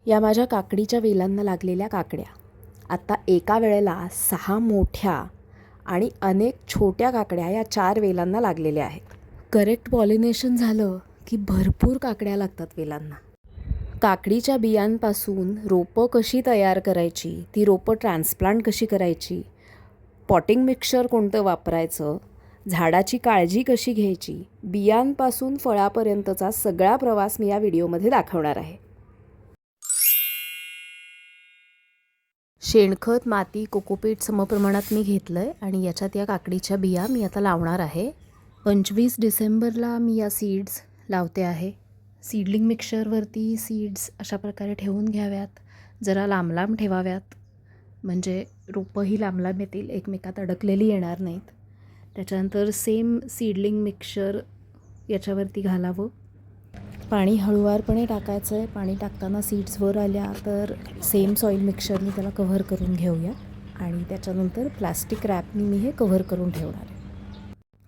या माझ्या काकडीच्या वेलांना लागलेल्या काकड्या आता एका वेळेला 6 मोठ्या आणि अनेक छोट्या काकड्या या 4 वेलांना लागलेल्या आहेत. करेक्ट पॉलिनेशन झालं की भरपूर काकड्या लागतात वेलांना. काकडीच्या बियांपासून रोपं कशी तयार करायची, ती रोपं ट्रान्सप्लांट कशी करायची, पॉटिंग मिक्सचर कोणतं वापरायचं, झाडाची काळजी कशी घ्यायची, बियांपासून फळापर्यंतचा सगळा प्रवास मी या व्हिडिओमध्ये दाखवणार आहे. शेणखत, माती, कोकोपीट समप्रमाणात मी घेतलं आहे आणि याच्यात या काकडीच्या बिया मी आता लावणार आहे. 25 डिसेंबरला मी या सीड्स लावते आहे. सीडलिंग मिक्सचरवरती सीड्स अशा प्रकारे ठेवून घ्याव्यात, जरा लांब लांब ठेवाव्यात, म्हणजे रोपंही लांब लांब येतील, एकमेकात अडकलेली येणार नाहीत. त्याच्यानंतर सेम सीडलिंग मिक्सचर याच्यावरती घालावं. पाणी हळूवारपणे टाकायचं आहे. पाणी टाकताना सीड्स वर आल्या तर सेम सॉईल मिक्सचरनी त्याला कव्हर करून घेऊया आणि त्याच्यानंतर प्लास्टिक रॅपनी मी हे कव्हर करून ठेवणार आहे.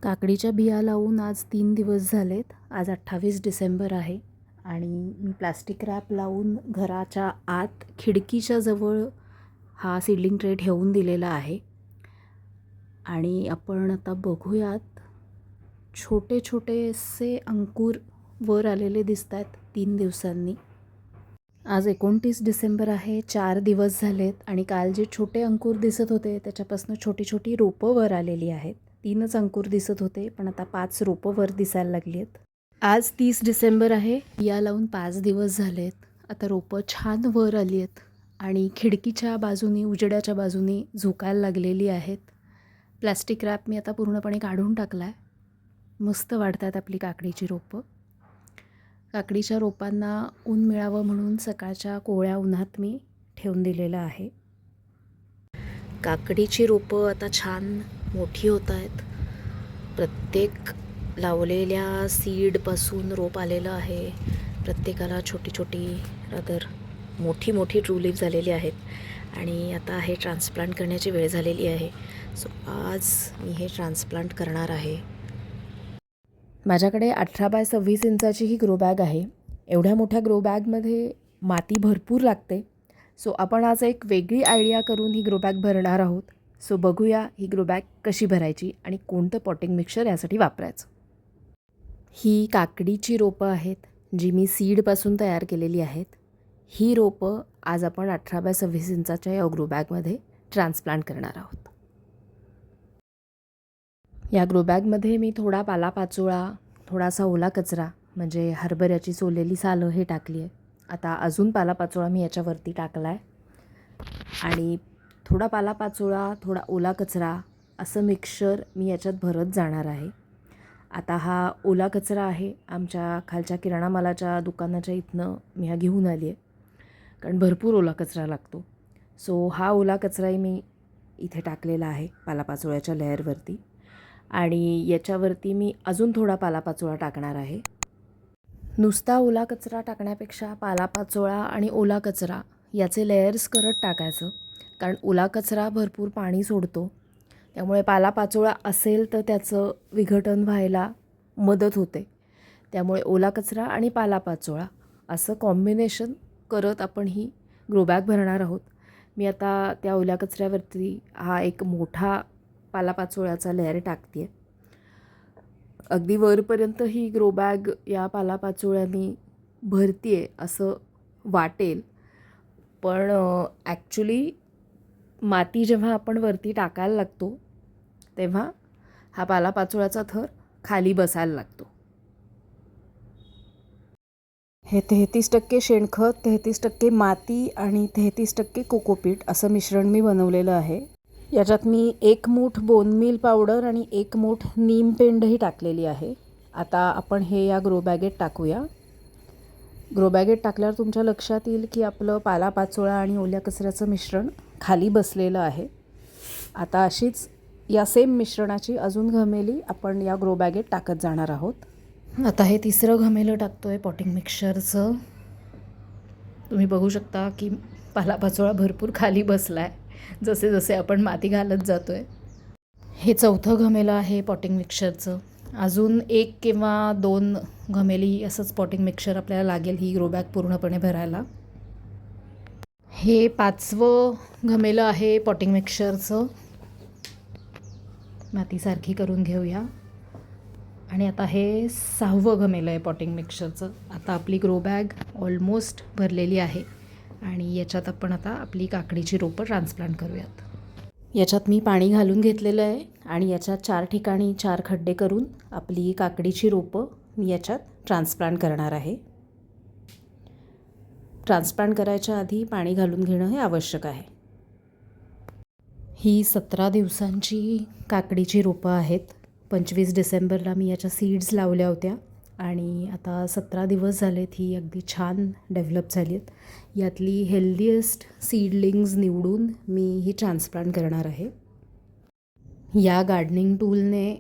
काकडीच्या बिया लावून आज 3 दिवस झालेत. आज 28 डिसेंबर आहे आणि मी प्लास्टिक रॅप लावून घराच्या आत खिडकीच्या जवळ हा सीडलिंग ट्रे ठेवून दिलेला आहे. आणि आपण आता बघूयात, छोटे छोटेसे अंकुर वर आलेले दिसत आहेत 3 दिवसांनी. आज 29 डिसेंबर आहे. 4 दिवस झालेत आणि काल जे छोटे अंकुर दिसत होते त्याच्यापासून छोटी छोटी रोपं वर आलेली आहेत. 3च अंकुर दिसत होते पण आता 5 रोपं वर दिसायला लागली आहेत. आज 30 डिसेंबर आहे. या लावून 5 दिवस झालेत. आता रोपं छान वर आली आहेत आणि खिडकीच्या बाजूनी, उजेडाच्या बाजूनी झुकायला लागलेली आहेत. प्लास्टिक रॅप मी आता पूर्णपणे काढून टाकला आहे. मस्त वाढतात आपली काकडीची रोपं. काकडीच्या रोपांना ऊन मिळावं म्हणून सकाळच्या कोवळ्या उन्हात मी ठेवून दिलेलं आहे. काकडीची रोपं आता छान मोठी होत आहेत. प्रत्येक लावलेल्या सीडपासून रोप आलेलं आहे. प्रत्येकाला छोटी छोटी रादर मोठी मोठी ट्रू लीफ झालेली आहेत आणि आता हे ट्रान्सप्लांट करण्याची वेळ झालेली आहे. सो आज मी हे ट्रान्सप्लांट करणार आहे. माझ्याकडे 18x26 इंचाची ही ग्रो बॅग आहे. एवढ्या मोठ्या ग्रो बॅगमध्ये माती भरपूर लागते. सो आपण आज एक वेगळी आयडिया करून ही ग्रो बॅग भरणार आहोत. सो बघूया ही ग्रो बॅग कशी भरायची आणि कोणतं पॉटिंग मिक्सचर यासाठी वापरायचं. ही काकडीची रोपं आहेत जी मी सीडपासून तयार केलेली आहेत. ही रोपं आज आपण 18x26 इंचाच्या या ग्रो बॅगमध्ये ट्रान्सप्लांट करणार आहोत. या ग्रो बॅगमध्ये मी थोडा पालापाचोळा, थोडासा ओला कचरा म्हणजे हरभऱ्याची सोललेली सालं हे टाकली आहे. आता अजून पालापाचोळा मी याच्यावरती टाकला आहे आणि थोडा पालापाचोळा, थोडा ओला कचरा असं मिक्सचर मी याच्यात भरत जाणार आहे. आता हा ओला कचरा आहे, आमच्या खालच्या किराणा मालाच्या दुकानाच्या इथनं मी हा घेऊन आली आहे, कारण भरपूर ओला कचरा लागतो. सो हा ओला कचराही मी इथे टाकलेला आहे पालापाचोळ्याच्या लेअरवरती आणि याच्यावरती मी अजून थोडा पालापाचोळा टाकणार आहे. नुसता ओला कचरा टाकण्यापेक्षा पालापाचोळा आणि ओला कचरा याचे लेयर्स करत टाकायचं, कारण ओला कचरा भरपूर पाणी सोडतो. त्यामुळे पालापाचोळा असेल तर त्याचं विघटन व्हायला मदत होते. त्यामुळे ओला कचरा आणि पालापाचोळा असं कॉम्बिनेशन करत आपण ही ग्रो बॅग भरणार आहोत. मी आता त्या ओल्या कचऱ्यावरती हा एक मोठा पालापाचोळ्याचा लेअर टाकते आहे. अगदी वरपर्यंत ही ग्रो बॅग या पालापाचोळ्यांनी भरती आहे असं वाटेल, पण ॲक्च्युली माती जेव्हा आपण वरती टाकायला लागतो तेव्हा हा पालापाचोळ्याचा थर खाली बसायला लागतो. हे 33% शेणखत, 33% माती आणि 33% कोकोपीट असं मिश्रण मी बनवलेलं आहे. याच्यात मी 1 मूठ बोन मील पावडर आणि 1 मूठ नीम पेंडही टाकलेली आहे. आता आपण हे या ग्रो बॅगेत टाकूया. ग्रो बॅगेत टाकल्यावर तुमच्या लक्षात येईल की आपलं पालापाचोळा आणि ओल्या कचऱ्याचं मिश्रण खाली बसलेलं आहे. आता अशीच या सेम मिश्रणाची अजून घमेली आपण या ग्रो बॅगेत टाकत जाणार आहोत. आता हे तिसरं घमेलं टाकतो आहे पॉटिंग मिक्सचरचं. तुम्ही बघू शकता की पालापाचोळा भरपूर खाली बसला आहे जसे जसे आपण माती घालत जातो आहे. हे चौथं घमेलं आहे पॉटिंग मिक्सचरचं. अजून 1 किंवा 2 घमेली असंच पॉटिंग मिक्सचर आपल्याला लागेल ही ग्रो बॅग पूर्णपणे भरायला. हे 5वं घमेलं आहे पॉटिंग मिक्सचरचं. मातीसारखी करून घेऊया. आणि आता हे 6वं घमेलं आहे पॉटिंग मिक्सचरचं. आता आपली ग्रो बॅग ऑलमोस्ट भरलेली आहे आणि याच्यात आपण आता आपली काकडीची रोपं ट्रान्सप्लांट करूयात. याच्यात मी पाणी घालून घेतलेलं आहे आणि याच्यात 4 ठिकाणी 4 खड्डे करून आपली काकडीची रोपं मी याच्यात ट्रान्सप्लांट करणार आहे. ट्रान्सप्लांट करायच्या आधी पाणी घालून घेणं हे आवश्यक आहे. ही 17 दिवसांची काकडीची रोपं आहेत. 25 डिसेंबरला मी याच्या सीड्स लावल्या होत्या आणि आता 17 दिवस झालेत. ही अगदी छान डेव्हलप झाली आहेत. यातली हेल्दीएस्ट सीडलिंग्स निवडून मी ही ट्रान्सप्लांट करणार आहे. या गार्डनिंग टूलने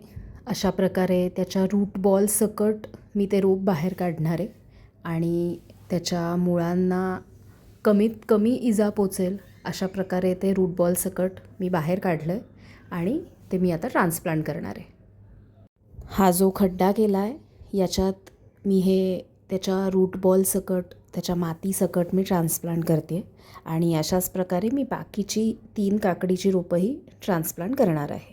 अशा प्रकारे त्याच्या रूट बॉल सकट मी ते रोप बाहेर काढणार आहे आणि त्याच्या मुळांना कमीत कमी इजा पोचेल अशा प्रकारे ते रूट बॉल सकट मी बाहेर काढलं आहे आणि ते मी आता ट्रान्सप्लांट करणार आहे. हा जो खड्डा केला आहे याच्यात मी हे त्याच्या रूट बॉल सकट त्याच्या माती सकट मी ट्रान्सप्लांट करते आणि अशाच प्रकारे मी बाकीची 3 काकडीची रोपंही ट्रान्सप्लांट करणार आहे.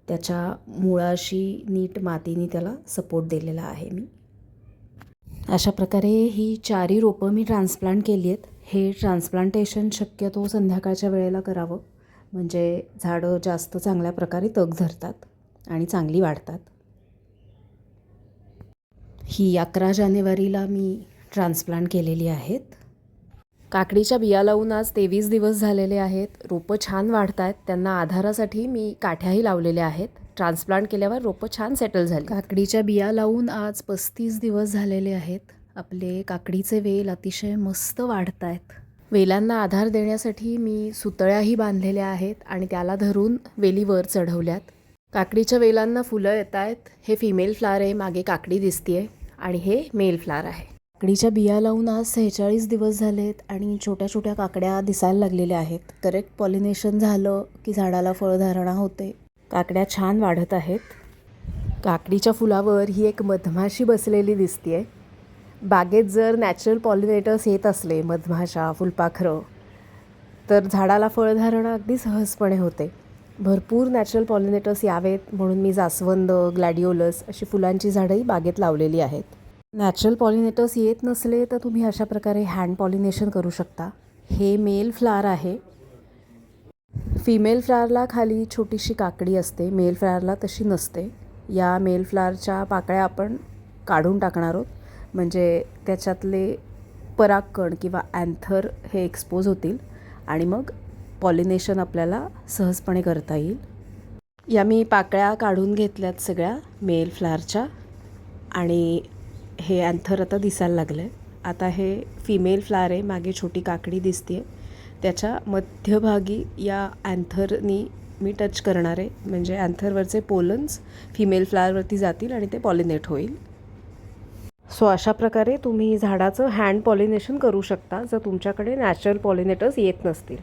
त्याच्या मुळाशी नीट मातीने त्याला सपोर्ट दिलेला आहे मी. अशा प्रकारे ही 4ही रोपं मी ट्रान्सप्लांट केली आहेत. हे ट्रान्सप्लांटेशन शक्यतो संध्याकाळच्या वेळेला करावं म्हणजे झाडं जास्त चांगल्या प्रकारे तग धरतात आणि चांगली वाढतात. ही 11 जानेवारीला मी ट्रान्सप्लांट केलेली आहेत. काकडीच्या बिया लावून आज 23 दिवस झालेले आहेत. रोपं छान वाढत आहेत. त्यांना आधारासाठी मी काठ्याही लावलेल्या आहेत. ट्रान्सप्लांट केल्यावर रोपं छान सेटल झाली. काकडीच्या बिया लावून आज 35 दिवस झालेले आहेत. आपले काकडीचे वेल अतिशय मस्त वाढत आहेत. वेलांना आधार देण्यासाठी मी सुतळ्याही बांधलेल्या आहेत आणि त्याला धरून वेली वर चढवल्यात. काकडीच्या वेलांना फुलं येत आहेत. हे फिमेल फ्लावर आहे, मागे काकडी दिसते आणि हे मेल फ्लावर आहे. काकडीच्या बिया लावून आज 46 दिवस झालेत आणि छोट्या छोट्या काकड्या दिसायला लागलेल्या आहेत. करेक्ट पॉलिनेशन झालं की झाडाला फळधारणा होते. काकड्या छान वाढत आहेत. काकडीच्या फुलावर ही एक मधमाशी बसलेली दिसते. बागेत जर नॅचरल पॉलिनेटर्स येत असले, मधमाशा, फुलपाखरं, तर झाडाला फळधारणा अगदी सहजपणे होते. भरपूर नॅचरल पॉलिनेटर्स यावेत म्हणून मी जास्वंद, ग्लॅडिओलस अशी फुलांची झाडंही बागेत लावलेली आहेत. नॅचरल पॉलिनेटर्स येत नसले तर तुम्ही अशा प्रकारे हँड पॉलिनेशन करू शकता. हे मेल फ्लावर आहे. फिमेल फ्लावरला खाली छोटीशी काकडी असते, मेल फ्लावरला तशी नसते. या मेल फ्लावरच्या पाकळ्या आपण काढून टाकणार आहोत म्हणजे त्याच्यातले परागकण किंवा अँथर हे एक्सपोज होतील आणि मग पॉलिनेशन आपल्याला सहजपणे करता येईल. या मी पाकळ्या काढून घेतल्यात सगळ्या मेल फ्लावरच्या आणि हे अँथर आता दिसायला लागलं आहे. आता हे फिमेल फ्लावर आहे, मागे छोटी काकडी दिसते आहे. त्याच्या मध्यभागी या अँथरनी मी टच करणार आहे म्हणजे अँथरवरचे पोलन्स फिमेल फ्लावरवरती जातील आणि ते पॉलिनेट होईल. सो अशा प्रकारे तुम्ही झाडाचं हँड पॉलिनेशन करू शकता जर तुमच्याकडे नॅचरल पॉलिनेटर्स येत नसतील.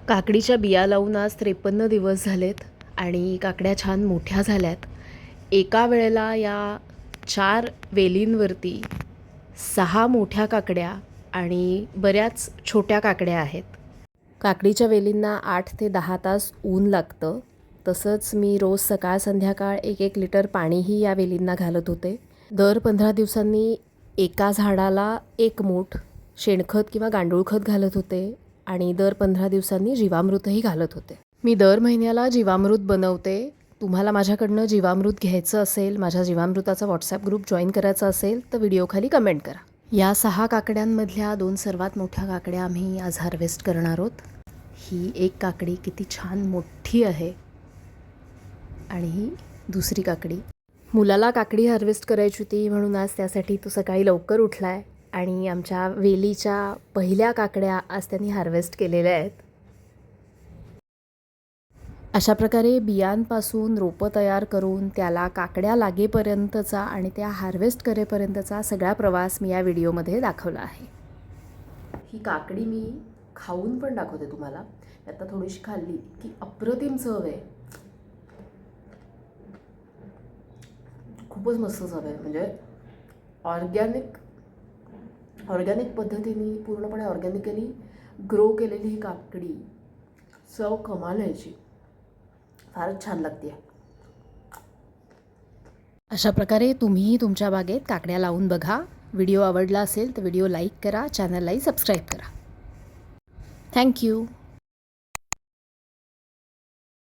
काकडीच्या बिया लावून आज 53 दिवस झालेत आणि काकड्या छान मोठ्या झाल्यात. एका वेळेला या 4 वेलींवरती 6 मोठ्या काकड्या आणि बऱ्याच छोट्या काकड्या आहेत. काकडीच्या वेलींना 8 ते 10 तास ऊन लागतं. तसंच मी रोज सकाळ संध्याकाळ 1-1 लिटर पाणीही या वेलींना घालत होते. दर 15 दिवसांनी एका झाडाला 1 मूठ शेणखत किंवा गांडूळ खत घालत होते आणि दर 15 दिवसांनी जीवामृतही घालत होते. मी दर महिन्याला जीवामृत बनवते. तुम्हाला माझ्याकडनं जीवामृत घ्यायचं असेल, माझ्या जीवामृताचा व्हॉट्सॲप ग्रुप जॉईन करायचा असेल तर व्हिडिओखाली कमेंट करा. या 6 काकड्यांमधल्या 2 सर्वात मोठ्या काकड्या आम्ही आज हार्वेस्ट करणार आहोत. ही एक काकडी किती छान मोठी आहे आणि ही दुसरी काकडी. मुलाला काकडी हार्वेस्ट करायची होती म्हणून आज त्यासाठी तो सकाळी लवकर उठला आहे आणि आमच्या वेलीच्या पहिल्या काकड्या आज त्यांनी हार्वेस्ट केलेल्या आहेत. अशा प्रकारे बियांपासून रोपं तयार करून त्याला काकड्या लागेपर्यंतचा आणि त्या हार्वेस्ट करेपर्यंतचा सगळा प्रवास मी या व्हिडिओमध्ये दाखवला आहे. ही काकडी मी खाऊन पण दाखवते तुम्हाला. आता थोडीशी खाल्ली की अप्रतिम चव आहे. खूपच मस्त चव आहे. म्हणजे ऑर्गॅनिक ऑर्गॅनिक पद्धतीने पूर्णपणे ऑर्गॅनिकली ग्रो केलेली ही काकडी चव कमाल यायची, फारच छान लागते. अशा प्रकारे तुम्हीही तुमच्या बागेत काकड्या लावून बघा. व्हिडिओ आवडला असेल तर व्हिडिओ लाईक करा, चॅनललाही सबस्क्राईब करा. थँक्यू.